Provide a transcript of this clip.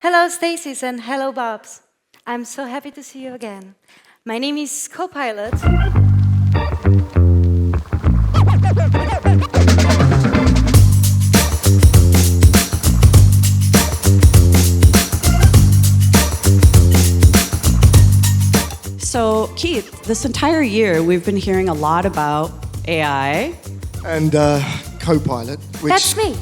Hello, Stacy's, and hello, Bobs. I'm so happy to see you again. My name is Copilot. So, Keith, this entire year we've been hearing a lot about AI. And Copilot, which... That's me.